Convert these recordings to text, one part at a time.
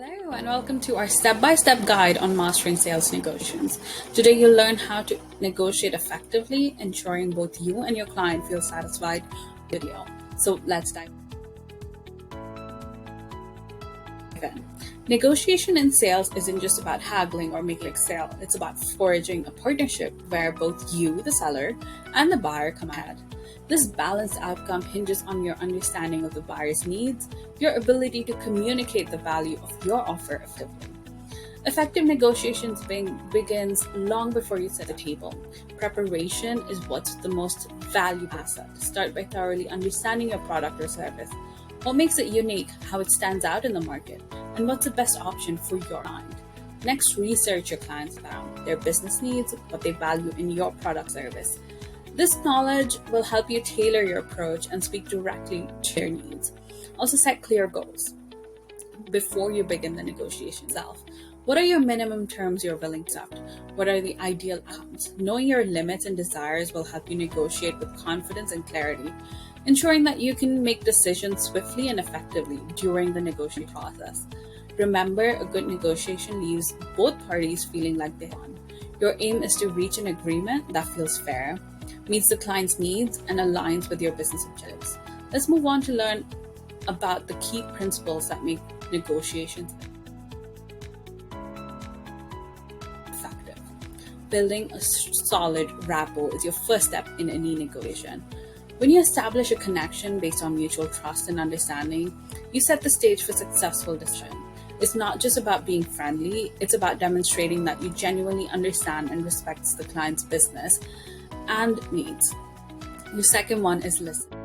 Hello and welcome to our step-by-step guide on mastering sales negotiations. Today you'll learn how to negotiate effectively, ensuring both you and your client feel satisfied with you. So let's dive in. Negotiation in sales isn't just about haggling or making a sale. It's about forging a partnership where both you, the seller, and the buyer come ahead. This balanced outcome hinges on your understanding of the buyer's needs, your ability to communicate the value of your offer effectively. Effective negotiations begins long before you set the table. Preparation is what's the most valuable asset. Start by thoroughly understanding your product or service. What makes it unique, how it stands out in the market, and what's the best option for your client. Next, research your client's background, their business needs, what they value in your product service. This knowledge will help you tailor your approach and speak directly to their needs. Also, set clear goals before you begin the negotiation itself. What are your minimum terms you're willing to accept? What are the ideal outcomes? Knowing your limits and desires will help you negotiate with confidence and clarity, ensuring that you can make decisions swiftly and effectively during the negotiation process. Remember, a good negotiation leaves both parties feeling like they won. Your aim is to reach an agreement that feels fair, meets the client's needs, and aligns with your business objectives. Let's move on to learn about the key principles that make negotiations effective. Building a solid rapport is your first step in any negotiation. When you establish a connection based on mutual trust and understanding, you set the stage for successful discussion. It's not just about being friendly, it's about demonstrating that you genuinely understand and respect the client's business and needs. The second one is listening.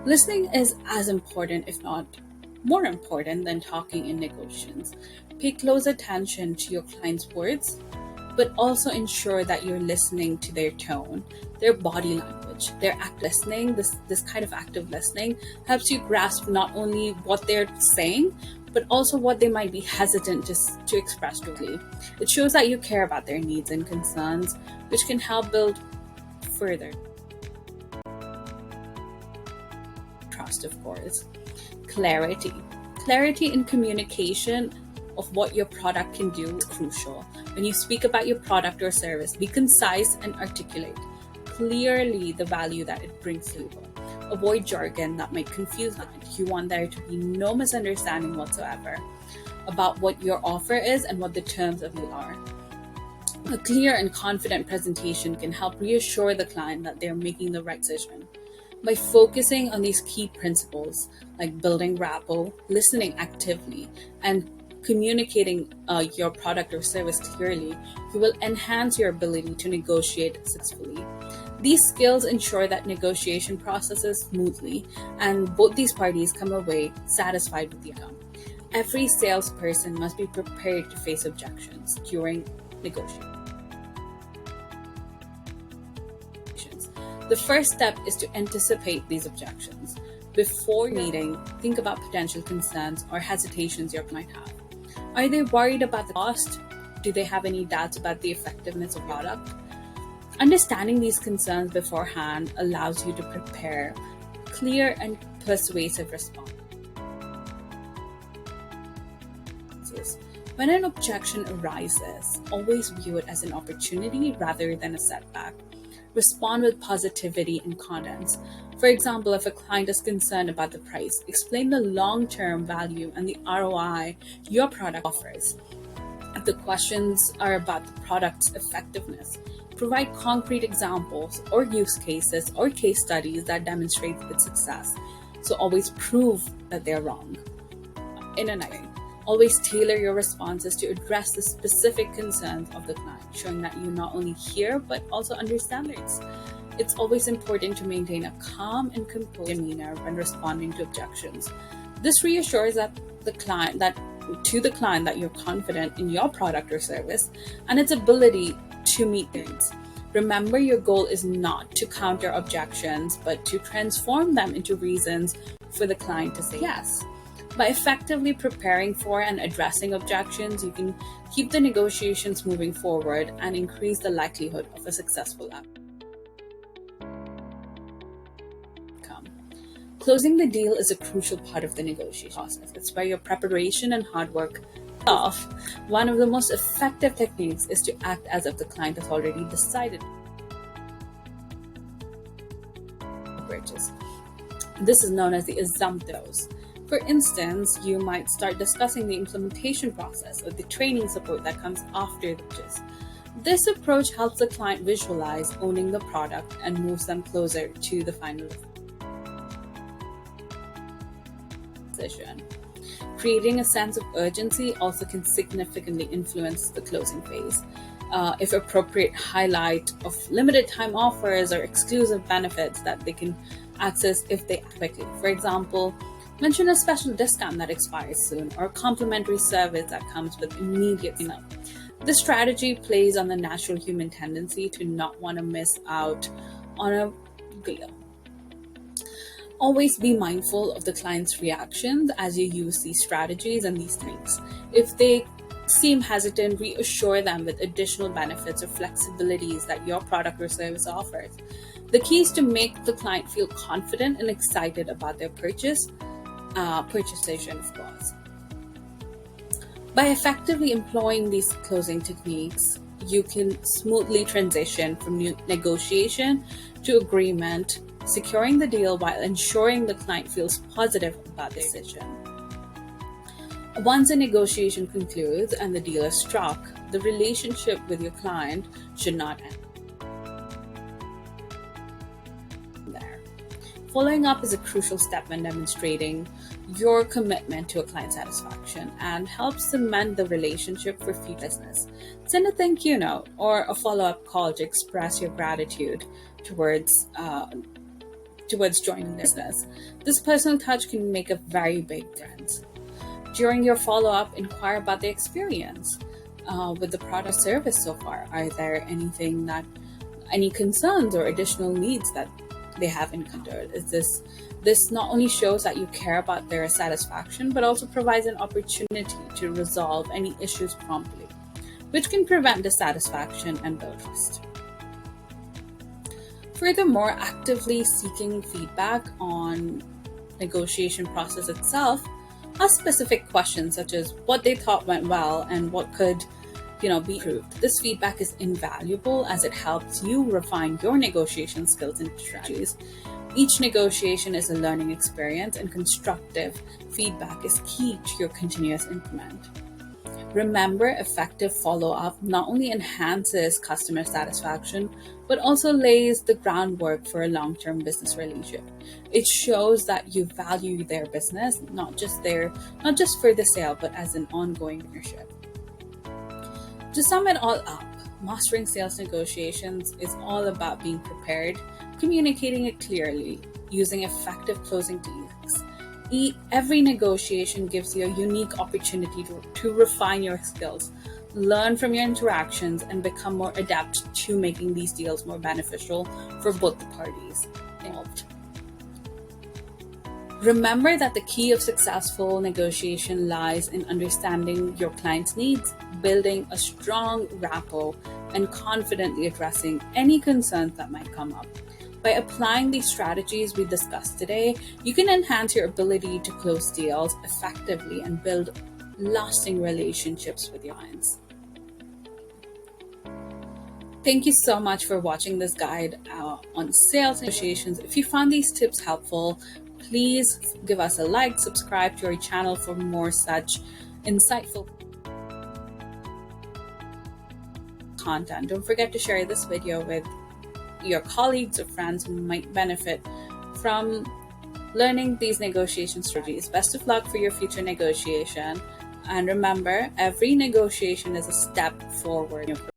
Listening is as important, if not more important, than talking in negotiations. Pay close attention to your client's words, but also ensure that you're listening to their tone, their body language, their listening. This kind of active listening helps you grasp not only what they're saying, but also what they might be hesitant to express directly. It shows that you care about their needs and concerns, which can help build further trust, of course. Clarity. Clarity in communication of what your product can do is crucial. When you speak about your product or service, be concise and articulate clearly the value that it brings to you. Avoid jargon that might confuse the client. You want there to be no misunderstanding whatsoever about what your offer is and what the terms of it are. A clear and confident presentation can help reassure the client that they're making the right decision. By focusing on these key principles, like building rapport, listening actively, and communicating your product or service clearly, you will enhance your ability to negotiate successfully. These skills ensure that negotiation processes smoothly and both these parties come away satisfied with the outcome. Every salesperson must be prepared to face objections during negotiations. The first step is to anticipate these objections. Before meeting, think about potential concerns or hesitations your client have. Are they worried about the cost? Do they have any doubts about the effectiveness of the product? Understanding these concerns beforehand allows you to prepare clear and persuasive responses. When an objection arises, always view it as an opportunity rather than a setback. Respond with positivity and confidence. For example, if a client is concerned about the price, explain the long-term value and the ROI your product offers. If the questions are about the product's effectiveness, provide concrete examples or use cases or case studies that demonstrate its success. So always prove that they're wrong. In another, always tailor your responses to address the specific concerns of the client, showing that you not only hear but also understand it. It's always important to maintain a calm and composed demeanor when responding to objections. This reassures the client that you're confident in your product or service and its ability to meet needs. Remember, your goal is not to counter objections, but to transform them into reasons for the client to say yes. By effectively preparing for and addressing objections, you can keep the negotiations moving forward and increase the likelihood of a successful outcome. Closing the deal is a crucial part of the negotiation process. It's where your preparation and hard work off. One of the most effective techniques is to act as if the client has already decided to purchase. This is known as the assumptive dose. For instance, you might start discussing the implementation process or the training support that comes after the purchase. This approach helps the client visualize owning the product and moves them closer to the final decision. Creating a sense of urgency also can significantly influence the closing phase. If appropriate, highlight of limited time offers or exclusive benefits that they can access if they act quickly. For example, mention a special discount that expires soon or a complimentary service that comes with immediate sign-up. This strategy plays on the natural human tendency to not want to miss out on a deal. Always be mindful of the client's reactions as you use these strategies and these techniques. If they seem hesitant, reassure them with additional benefits or flexibilities that your product or service offers. The key is to make the client feel confident and excited about their purchase decision, of course. By effectively employing these closing techniques, you can smoothly transition from negotiation to agreement, securing the deal while ensuring the client feels positive about the decision. Once a negotiation concludes and the deal is struck, the relationship with your client should not end there. Following up is a crucial step when demonstrating your commitment to a client satisfaction and helps cement the relationship for future business. Send a thank you note or a follow-up call to express your gratitude towards joining business. This personal touch can make a very big difference. During your follow-up, inquire about the experience with the product or service so far. Are there any concerns or additional needs that they have encountered? This not only shows that you care about their satisfaction, but also provides an opportunity to resolve any issues promptly, which can prevent dissatisfaction and build trust. Furthermore, actively seeking feedback on negotiation process itself, ask specific questions such as what they thought went well and what could be improved. This feedback is invaluable as it helps you refine your negotiation skills and strategies. Each negotiation is a learning experience, and constructive feedback is key to your continuous improvement. Remember, effective follow-up not only enhances customer satisfaction, but also lays the groundwork for a long-term business relationship. It shows that you value their business, not just for the sale, but as an ongoing partnership. To sum it all up, mastering sales negotiations is all about being prepared, communicating it clearly, using effective closing techniques. Every negotiation gives you a unique opportunity to refine your skills, learn from your interactions, and become more adept to making these deals more beneficial for both the parties involved. Remember that the key of successful negotiation lies in understanding your client's needs, building a strong rapport, and confidently addressing any concerns that might come up. By applying these strategies we discussed today, you can enhance your ability to close deals effectively and build lasting relationships with your clients. Thank you so much for watching this guide on sales negotiations. If you found these tips helpful, please give us a like, subscribe to our channel for more such insightful content. Don't forget to share this video with your colleagues or friends who might benefit from learning these negotiation strategies. Best of luck for your future negotiation. And remember, every negotiation is a step forward.